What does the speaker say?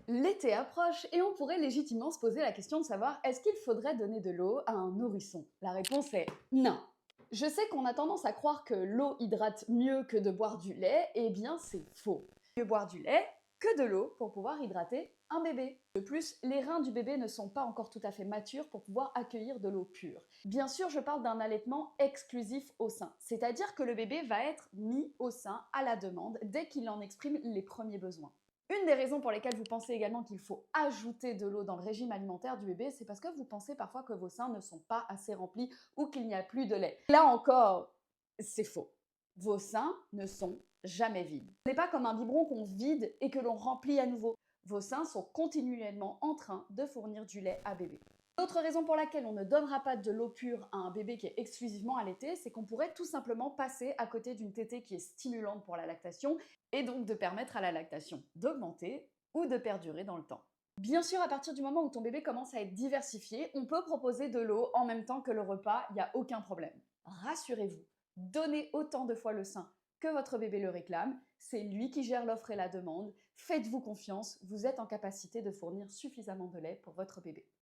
L'été approche et on pourrait légitimement se poser la question de savoir est-ce qu'il faudrait donner de l'eau à un nourrisson? La réponse est non. Je sais qu'on a tendance à croire que l'eau hydrate mieux que de boire du lait, eh bien c'est faux. Mieux boire du lait que de l'eau pour pouvoir hydrater un bébé. De plus, les reins du bébé ne sont pas encore tout à fait matures pour pouvoir accueillir de l'eau pure. Bien sûr, je parle d'un allaitement exclusif au sein, c'est-à-dire que le bébé va être mis au sein à la demande dès qu'il en exprime les premiers besoins. Une des raisons pour lesquelles vous pensez également qu'il faut ajouter de l'eau dans le régime alimentaire du bébé, c'est parce que vous pensez parfois que vos seins ne sont pas assez remplis ou qu'il n'y a plus de lait. Là encore, c'est faux. Vos seins ne sont jamais vides. Ce n'est pas comme un biberon qu'on vide et que l'on remplit à nouveau. Vos seins sont continuellement en train de fournir du lait à bébé. L'autre raison pour laquelle on ne donnera pas de l'eau pure à un bébé qui est exclusivement allaité, c'est qu'on pourrait tout simplement passer à côté d'une tétée qui est stimulante pour la lactation et donc de permettre à la lactation d'augmenter ou de perdurer dans le temps. Bien sûr, à partir du moment où ton bébé commence à être diversifié, on peut proposer de l'eau en même temps que le repas, il n'y a aucun problème. Rassurez-vous, donnez autant de fois le sein que votre bébé le réclame, c'est lui qui gère l'offre et la demande, faites-vous confiance, vous êtes en capacité de fournir suffisamment de lait pour votre bébé.